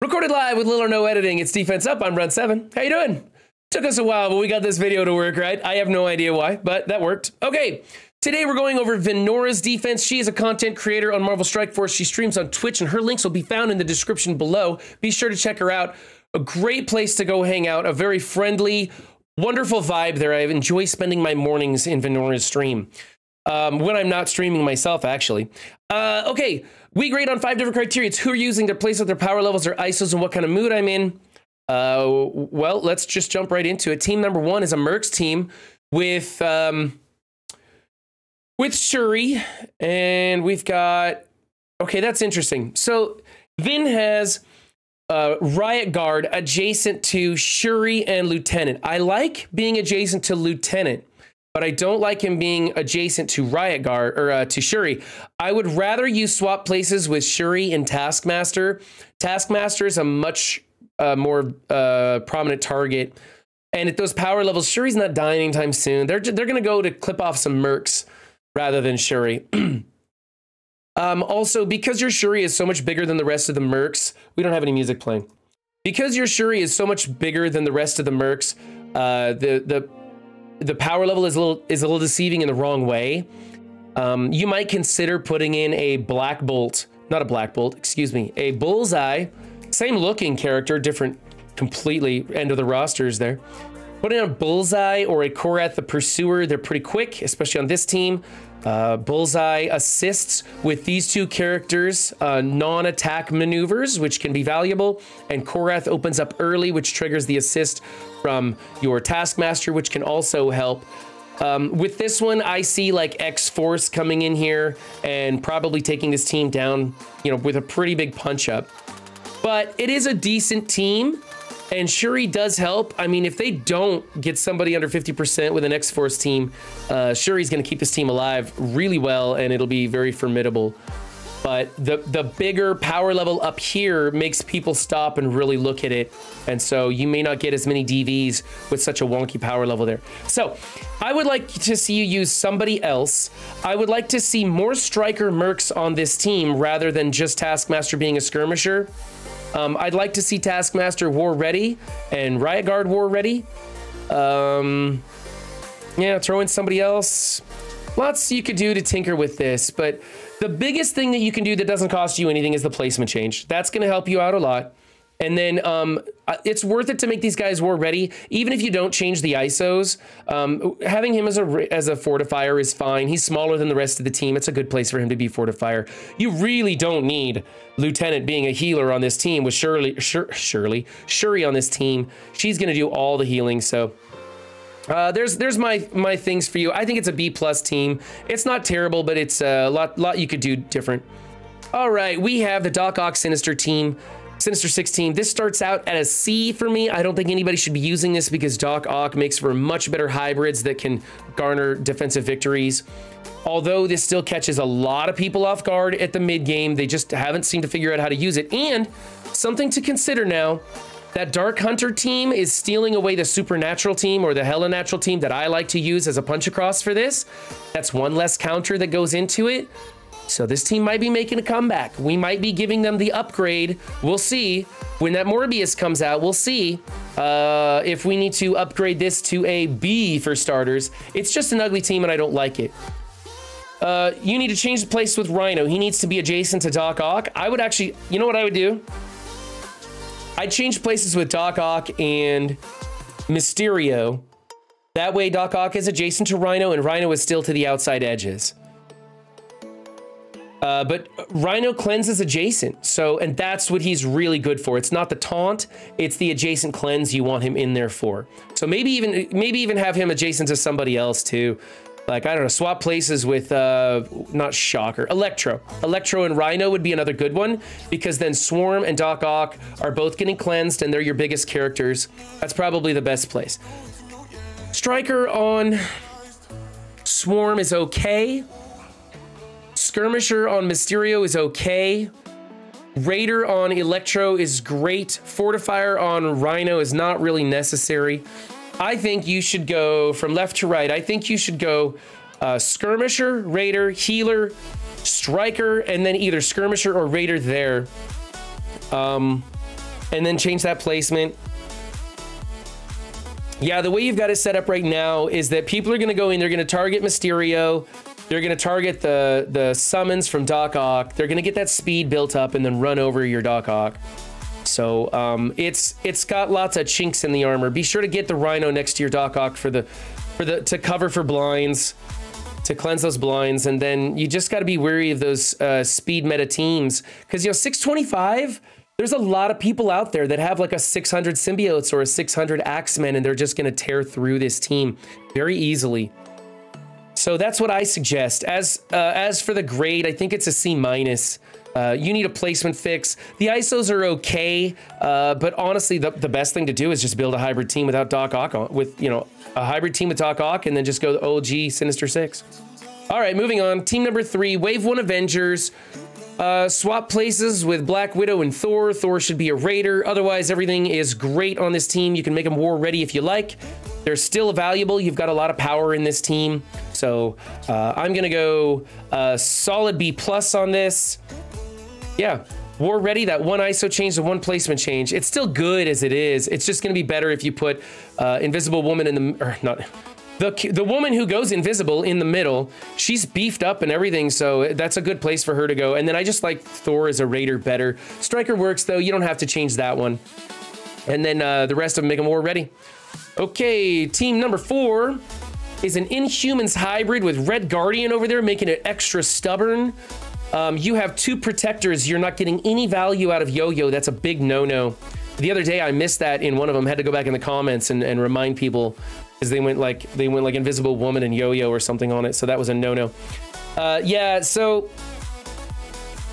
Recorded live with little or no editing. It's Defense Up. I'm Run 7. How you doing? Took us a while, but we got this video to work, right? I have no idea why, but that worked. Okay, today we're going over Vynora's defense. She is a content creator on Marvel Strike Force. She streams on Twitch, and her links will be found in the description below. Be sure to check her out. A great place to go hang out. A very friendly, wonderful vibe there. I enjoy spending my mornings in Vynora's stream. When I'm not streaming myself, actually. Okay, we grade on 5 different criteria. It's who are using, their place with their power levels, their ISOs, and what kind of mood I'm in. Well, let's just jump right into it. Team number 1 is a Mercs team with Shuri, and we've got, okay, that's interesting. So Vin has Riot Guard adjacent to Shuri and Lieutenant. I like being adjacent to Lieutenant, but I don't like him being adjacent to Riot Guard or to Shuri. I would rather you swap places with Shuri and Taskmaster. Taskmaster is a much more prominent target, and at those power levels, Shuri's not dying anytime soon. They're gonna go to clip off some Mercs rather than Shuri. Also, because your Shuri is so much bigger than the rest of the Mercs, we don't have any music playing. Because your Shuri is so much bigger than the rest of the Mercs, the power level is a little deceiving in the wrong way. You might consider putting in a Black Bolt, not a Black Bolt, excuse me, a Bullseye, same looking character, different completely end of the rosters there. Put in a Bullseye or a Korath the Pursuer. They're pretty quick, especially on this team. Bullseye assists with these two characters non-attack maneuvers, which can be valuable, and Korath opens up early, which triggers the assist from your Taskmaster, which can also help. With this one, I see like X-Force coming in here and probably taking this team down, you know, with a pretty big punch up. But it is a decent team, and Shuri does help. I mean, if they don't get somebody under 50% with an X-Force team, Shuri's going to keep this team alive really well, and it'll be very formidable. But the bigger power level up here makes people stop and really look at it, and so you may not get as many DVs with such a wonky power level there. So I would like to see you use somebody else. I would like to see more Striker Mercs on this team rather than just Taskmaster being a skirmisher. I'd like to see Taskmaster war ready and Riot Guard war ready. Yeah, throw in somebody else. Lots you could do to tinker with this, but the biggest thing that you can do that doesn't cost you anything is the placement change. That's going to help you out a lot. And then it's worth it to make these guys war ready, even if you don't change the ISOs. Having him as a fortifier is fine. He's smaller than the rest of the team. It's a good place for him to be fortifier. You really don't need Lieutenant being a healer on this team with Shuri on this team. She's going to do all the healing. So there's my things for you. I think it's a B+ team. It's not terrible, but it's a lot you could do different. All right, we have the Doc Ock Sinister team. Sinister 16. This starts out at a C for me. I don't think anybody should be using this because Doc Ock makes for much better hybrids that can garner defensive victories. Although this still catches a lot of people off guard at the mid game, they just haven't seemed to figure out how to use it. And something to consider now, that Dark Hunter team is stealing away the Supernatural team or the Hella Natural team that I like to use as a punch across for this. That's one less counter that goes into it. So this team might be making a comeback. We might be giving them the upgrade. We'll see. When that Morbius comes out, we'll see if we need to upgrade this to a B for starters. It's just an ugly team and I don't like it. You need to change the place with Rhino. He needs to be adjacent to Doc Ock. I would actually, you know what I would do? I'd change places with Doc Ock and Mysterio. That way Doc Ock is adjacent to Rhino and Rhino is still to the outside edges. But Rhino cleanses adjacent, so, and that's what he's really good for. It's not the taunt, it's the adjacent cleanse you want him in there for. So maybe even have him adjacent to somebody else too. Like, I don't know, swap places with, not Shocker, Electro. Electro and Rhino would be another good one, because then Swarm and Doc Ock are both getting cleansed and they're your biggest characters. That's probably the best place. Striker on Swarm is okay. Skirmisher on Mysterio is okay. Raider on Electro is great. Fortifier on Rhino is not really necessary. I think you should go from left to right. I think you should go Skirmisher, Raider, Healer, Striker, and then either Skirmisher or Raider there. and then change that placement. Yeah, the way you've got it set up right now is that people are going to go in, they're going to target Mysterio, they're going to target the summons from Doc Ock, they're going to get that speed built up and then run over your Doc Ock. So it's got lots of chinks in the armor. Be sure to get the Rhino next to your Doc Ock to cover for blinds, to cleanse those blinds, and then you just got to be wary of those speed meta teams, because 625. There's a lot of people out there that have like a 600 symbiotes or a 600 Axemen, and they're just going to tear through this team very easily. So that's what I suggest. As for the grade, I think it's a C-. You need a placement fix. The ISOs are okay, but honestly, the best thing to do is just build a hybrid team without Doc Ock a hybrid team with Doc Ock, and then just go the OG Sinister Six. All right, moving on. Team number 3, Wave 1 Avengers. Swap places with Black Widow and Thor. Thor should be a Raider. Otherwise, everything is great on this team. You can make them war ready if you like. They're still valuable. You've got a lot of power in this team. So I'm going to go solid B+ on this. Yeah, war ready. That one ISO change, the one placement change. It's still good as it is. It's just going to be better if you put Invisible Woman in the... or not... The woman who goes invisible in the middle, she's beefed up and everything, so that's a good place for her to go. And then I just like Thor as a Raider better. Striker works, though. You don't have to change that one. And then the rest of them, make them war ready. Okay, team number 4 is an Inhumans hybrid with Red Guardian over there, making it extra stubborn. You have 2 protectors. You're not getting any value out of Yo-Yo. That's a big no-no. The other day, I missed that in one of them. Had to go back in the comments and remind people, because they went like Invisible Woman and Yo-Yo or something on it, so that was a no-no. Yeah, so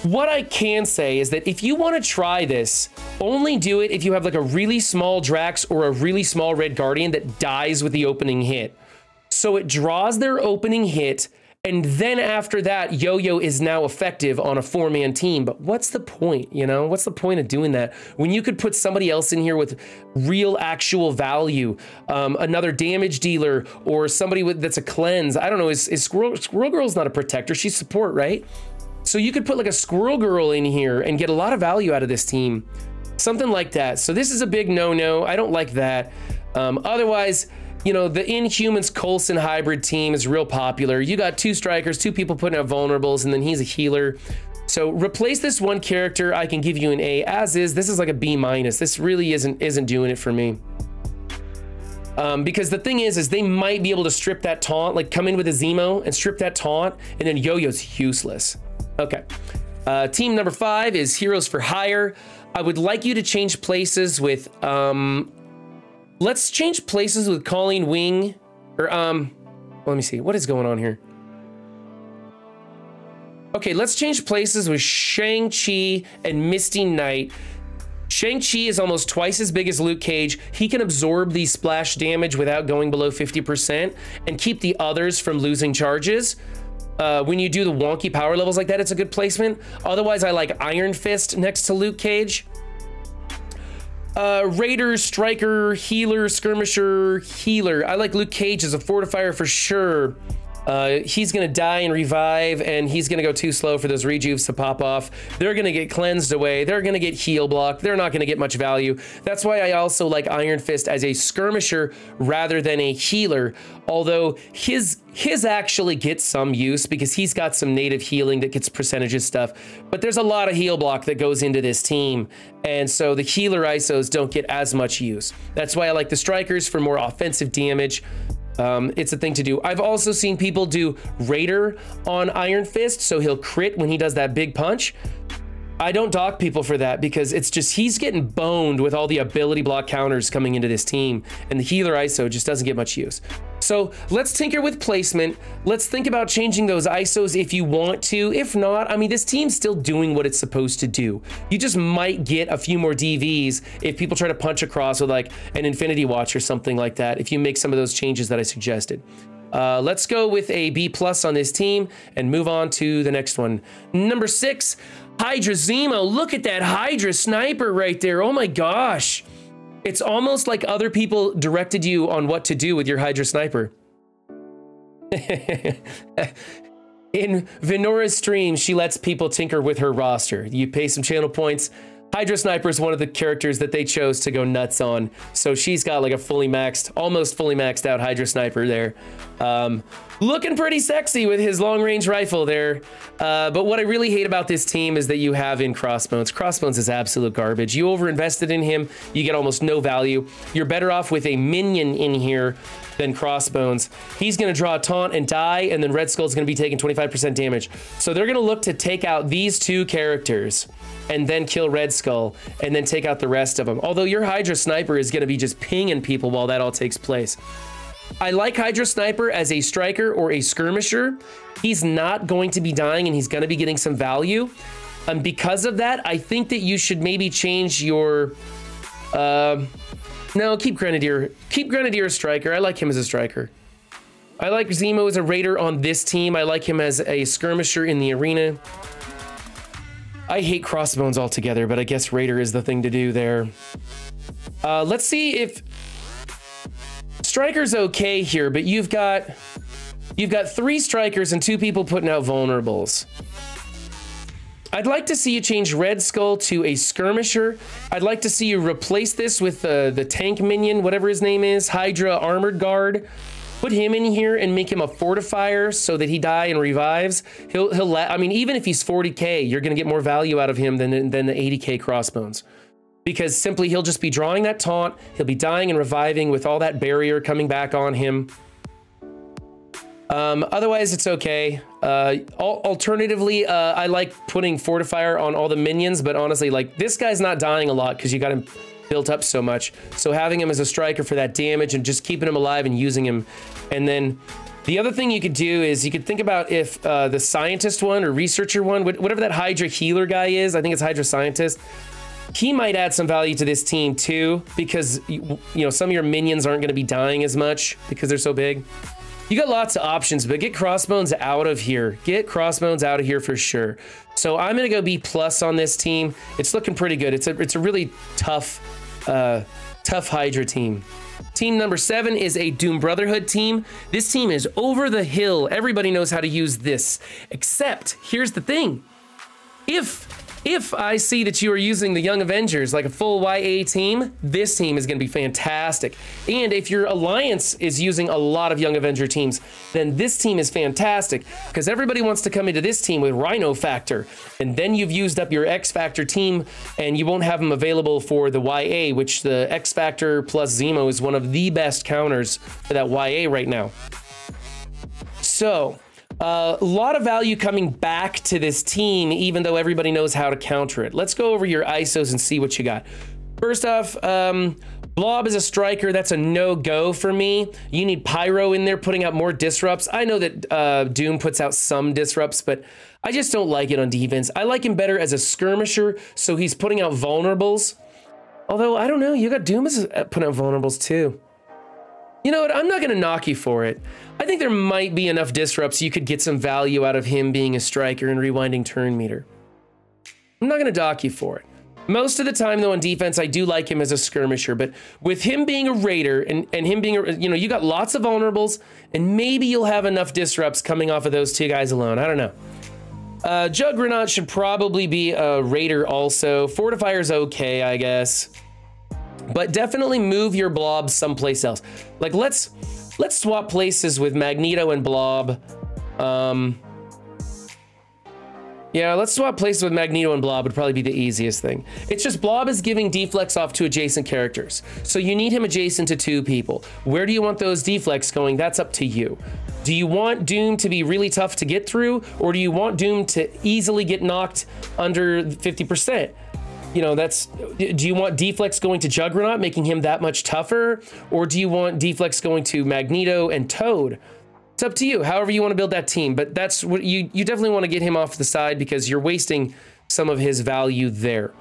what I can say is that if you want to try this, only do it if you have like a really small Drax or a really small Red Guardian that dies with the opening hit. So it draws their opening hit, and then after that, Yo-Yo is now effective on a 4-man team. But what's the point, What's the point of doing that when you could put somebody else in here with real, actual value? Another damage dealer or somebody that's a cleanse. I don't know, is Squirrel Girl's not a protector. She's support, right? So you could put like a Squirrel Girl in here and get a lot of value out of this team. Something like that. So this is a big no-no. I don't like that. Otherwise... the Inhumans Coulson hybrid team is real popular. You got 2 strikers, 2 people putting out vulnerables, and then he's a healer. So replace this one character. I can give you an A as is. This is like a B-. This really isn't doing it for me. Because the thing is they might be able to strip that taunt, like come in with a Zemo and strip that taunt, and then Yo-Yo's useless. Okay. Team number 5 is Heroes for Hire. I would like you to change places with, let's change places with Colleen Wing, or, let me see, what is going on here? Okay, let's change places with Shang-Chi and Misty Knight. Shang-Chi is almost twice as big as Luke Cage. He can absorb the splash damage without going below 50% and keep the others from losing charges. When you do the wonky power levels like that, it's a good placement. Otherwise, I like Iron Fist next to Luke Cage. Raider, Striker, Healer, Skirmisher, Healer. I like Luke Cage as a fortifier for sure. He's gonna die and revive, and he's gonna go too slow for those rejuves to pop off. They're gonna get cleansed away. They're gonna get heal blocked. They're not gonna get much value. That's why I also like Iron Fist as a skirmisher rather than a healer. Although his actually gets some use because he's got some native healing that gets percentages stuff. But there's a lot of heal block that goes into this team, and so the healer ISOs don't get as much use. That's why I like the strikers for more offensive damage. It's a thing to do. I've also seen people do Raider on Iron Fist, so he'll crit when he does that big punch. I don't dock people for that because it's just he's getting boned with all the ability block counters coming into this team, and the healer ISO just doesn't get much use. So let's tinker with placement. Let's think about changing those ISOs if you want to. If not, I mean, this team's still doing what it's supposed to do. You just might get a few more DVs if people try to punch across with like an Infinity Watch or something like that, if you make some of those changes that I suggested. Let's go with a B+ on this team and move on to the next one. Number 6, Hydra Zemo. Look at that Hydra Sniper right there. Oh my gosh. It's almost like other people directed you on what to do with your Hydra Sniper. In Vynora's stream, she lets people tinker with her roster. You pay some channel points. Hydra Sniper is one of the characters that they chose to go nuts on. So she's got like a fully maxed, almost fully maxed out Hydra Sniper there. Looking pretty sexy with his long range rifle there. But what I really hate about this team is that you have in Crossbones. Crossbones is absolute garbage. You overinvested in him, you get almost no value. You're better off with a minion in here than Crossbones. He's gonna draw a taunt and die, and then Red Skull's gonna be taking 25% damage. So they're gonna look to take out these two characters and then kill Red Skull, and then take out the rest of them. Although your Hydra Sniper is gonna be just pinging people while that all takes place. I like Hydra Sniper as a striker or a skirmisher. He's not going to be dying and he's gonna be getting some value. And because of that, I think that you should maybe change your, no, keep Grenadier. Keep Grenadier as striker. I like him as a striker. I like Zemo as a raider on this team. I like him as a skirmisher in the arena. I hate Crossbones altogether, but I guess raider is the thing to do there. Let's see if striker's okay here, but you've got 3 strikers and 2 people putting out vulnerables. I'd like to see you change Red Skull to a skirmisher. I'd like to see you replace this with the tank minion, whatever his name is, Hydra Armored Guard. Put him in here and make him a fortifier so that he die and revives. I mean, even if he's 40k, you're gonna get more value out of him than the 80k Crossbones. Because simply he'll just be drawing that taunt, he'll be dying and reviving with all that barrier coming back on him. Otherwise, it's okay. Alternatively, I like putting Fortifier on all the minions, but honestly, like, this guy's not dying a lot because you got him built up so much. So having him as a striker for that damage and just keeping him alive and using him. And then the other thing you could do is you could think about if the scientist one or researcher one, whatever that Hydra healer guy is, I think it's Hydra scientist, he might add some value to this team too, because you know, some of your minions aren't going to be dying as much because they're so big. You got lots of options, but get Crossbones out of here. Get Crossbones out of here for sure. So I'm gonna go B+ on this team. It's looking pretty good. It's a really tough Hydra team. Team number 7 is a Doom Brotherhood team. This team is over the hill. Everybody knows how to use this, except here's the thing. If I see that you are using the Young Avengers like a full YA team, this team is going to be fantastic. And if your alliance is using a lot of Young Avenger teams, then this team is fantastic because everybody wants to come into this team with XFactor. And then you've used up your XFactor team and you won't have them available for the YA, which the XFactor plus Zemo is one of the best counters for that YA right now. So a lot of value coming back to this team, even though everybody knows how to counter it. Let's go over your ISOs and see what you got. First off, Blob is a striker. That's a no-go for me. You need Pyro in there putting out more disrupts. I know that Doom puts out some disrupts, but I just don't like it on defense. I like him better as a skirmisher, so he's putting out vulnerables. Although, I don't know, you got Doom as putting out vulnerables too. You know what, I'm not gonna knock you for it. I think there might be enough disrupts you could get some value out of him being a striker and rewinding turn meter. I'm not gonna dock you for it. Most of the time though on defense, I do like him as a skirmisher, but with him being a raider and him being, you know, you got lots of vulnerables and maybe you'll have enough disrupts coming off of those 2 guys alone, I don't know. Juggernaut should probably be a raider also. Fortifier's okay, I guess. But definitely move your Blob someplace else. Like let's swap places with Magneto and Blob. Yeah, let's swap places with Magneto and Blob would probably be the easiest thing. It's just Blob is giving deflects off to adjacent characters. So you need him adjacent to 2 people. Where do you want those deflects going? That's up to you. Do you want Doom to be really tough to get through? Or do you want Doom to easily get knocked under 50%? You know, do you want deflects going to Juggernaut, making him that much tougher? Or do you want deflects going to Magneto and Toad? It's up to you, however you want to build that team. But that's what you definitely want to get him off the side because you're wasting some of his value there.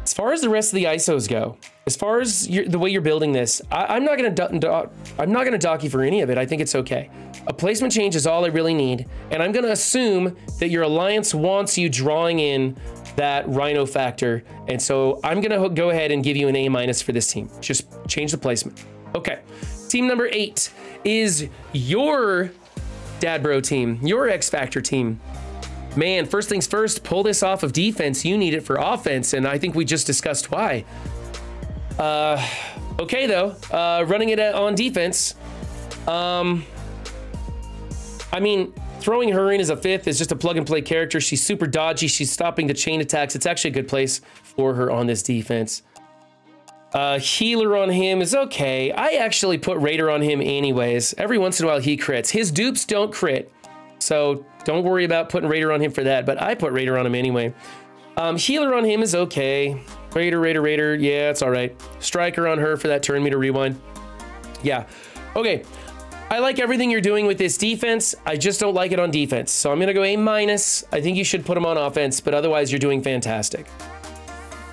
As far as the rest of the ISOs go, as far as the way you're building this, I'm not gonna dock you for any of it. I think it's okay. A placement change is all I really need. And I'm gonna assume that your alliance wants you drawing in that XFactor. And so I'm gonna go ahead and give you an A- for this team. Just change the placement. Okay, team number 8 is your Dad Bro team, your XFactor team. Man, first things first, pull this off of defense. You need it for offense, and I think we just discussed why. Okay, though. Running it on defense. I mean, throwing her in as a 5th is just a plug-and-play character. She's super dodgy. She's stopping the chain attacks. It's actually a good place for her on this defense. Healer on him is okay. I actually put Raider on him anyways. Every once in a while, he crits. His dupes don't crit, so don't worry about putting Raider on him for that, but I put Raider on him anyway. Healer on him is okay. Raider, yeah, it's all right. Striker on her for that turn meter rewind. Yeah, okay. I like everything you're doing with this defense. I just don't like it on defense. So I'm gonna go A-. I think you should put him on offense, but otherwise you're doing fantastic.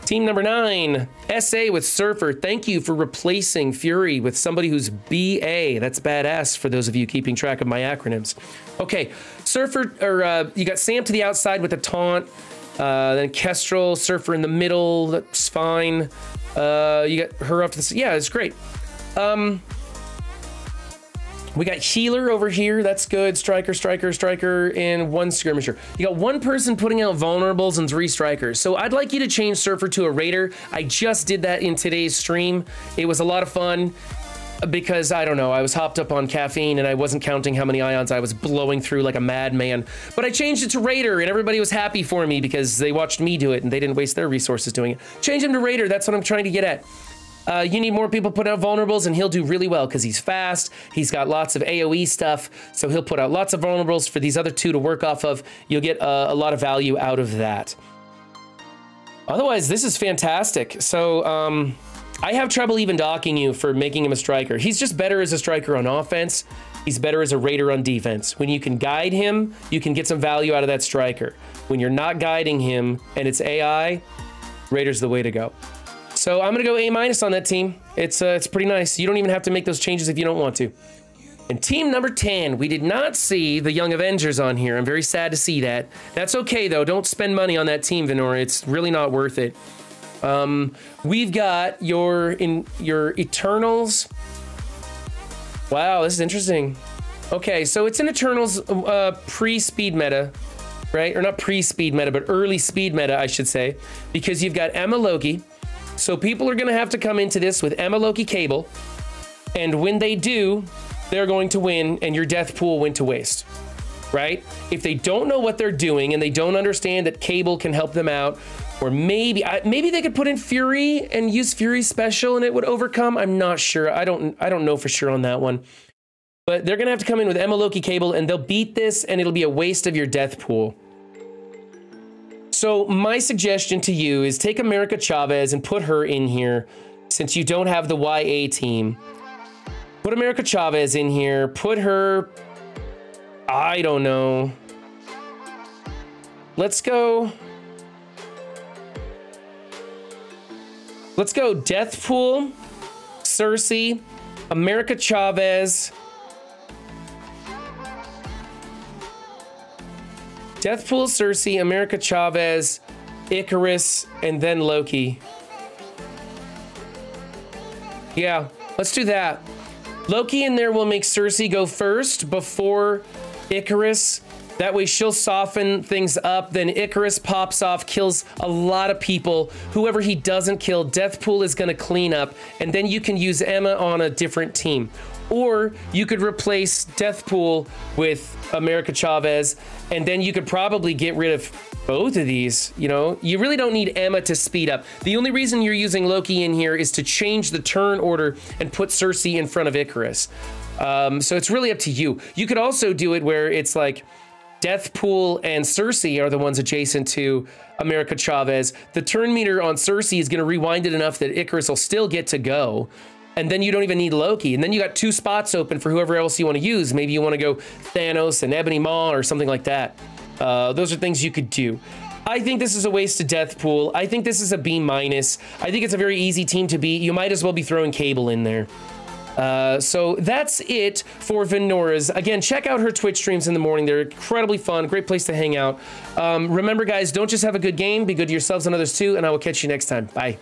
Team number 9, SA with Surfer. Thank you for replacing Fury with somebody who's BA. That's badass for those of you keeping track of my acronyms. Okay, Surfer, or you got Sam to the outside with a taunt. Then Kestrel, Surfer in the middle. That's fine. You got her off to the, yeah, it's great. We got Healer over here. That's good. Striker, and 1 Skirmisher. You got 1 person putting out vulnerables and 3 strikers. So I'd like you to change Surfer to a Raider. I just did that in today's stream. It was a lot of fun because, I don't know, I was hopped up on caffeine and I wasn't counting how many ions I was blowing through like a madman. But I changed it to Raider and everybody was happy for me because they watched me do it and they didn't waste their resources doing it. Change him to Raider. That's what I'm trying to get at. You need more people put out vulnerables and he'll do really well because he's fast. He's got lots of AoE stuff. So he'll put out lots of vulnerables for these other 2 to work off of. You'll get a lot of value out of that. Otherwise, this is fantastic. So I have trouble even docking you for making him a striker. He's just better as a striker on offense. He's better as a Raider on defense. When you can guide him, you can get some value out of that striker. When you're not guiding him and it's AI, Raider's the way to go. So I'm gonna go A- on that team. It's pretty nice. You don't even have to make those changes if you don't want to. And team number 10, we did not see the Young Avengers on here. I'm very sad to see that. That's okay though. Don't spend money on that team, Vynora. It's really not worth it. We've got your Eternals. Wow, this is interesting. Okay, so it's an Eternals pre-speed meta, right? Or not pre-speed meta, but early speed meta, I should say, because you've got Emma Loki. So people are going to have to come into this with Emma Loki Cable, and when they do, they're going to win, and your Deathpool went to waste, right? If they don't know what they're doing and they don't understand that Cable can help them out, or maybe they could put in Fury and use Fury's special and it would overcome. I'm not sure. I don't know for sure on that one. But they're going to have to come in with Emma Loki Cable, and they'll beat this, and it'll be a waste of your Deathpool. So my suggestion to you is take America Chavez and put her in here since you don't have the YA team. Put America Chavez in here. Put her, I don't know. Let's go Deathpool, Cersei, America Chavez. Deathpool, Cersei, America Chavez, Icarus, and then Loki. Yeah, let's do that. Loki in there will make Cersei go first before Icarus. That way she'll soften things up. Then Icarus pops off, kills a lot of people. Whoever he doesn't kill, Deathpool is gonna clean up. And then you can use Emma on a different team. Or you could replace Deathpool with America Chavez, and then you could probably get rid of both of these. You know, you really don't need Emma to speed up. The only reason you're using Loki in here is to change the turn order and put Cersei in front of Icarus. So it's really up to you. You could also do it where it's like Deathpool and Cersei are the ones adjacent to America Chavez. The turn meter on Cersei is going to rewind it enough that Icarus will still get to go. And then you don't even need Loki. And then you got 2 spots open for whoever else you want to use. Maybe you want to go Thanos and Ebony Maw or something like that. Those are things you could do. I think this is a waste of Deathpool. I think this is a B-. I think it's a very easy team to beat. You might as well be throwing Cable in there. So that's it for Vynora's. Again, check out her Twitch streams in the morning. They're incredibly fun. Great place to hang out. Remember, guys, don't just have a good game. Be good to yourselves and others too. And I will catch you next time. Bye.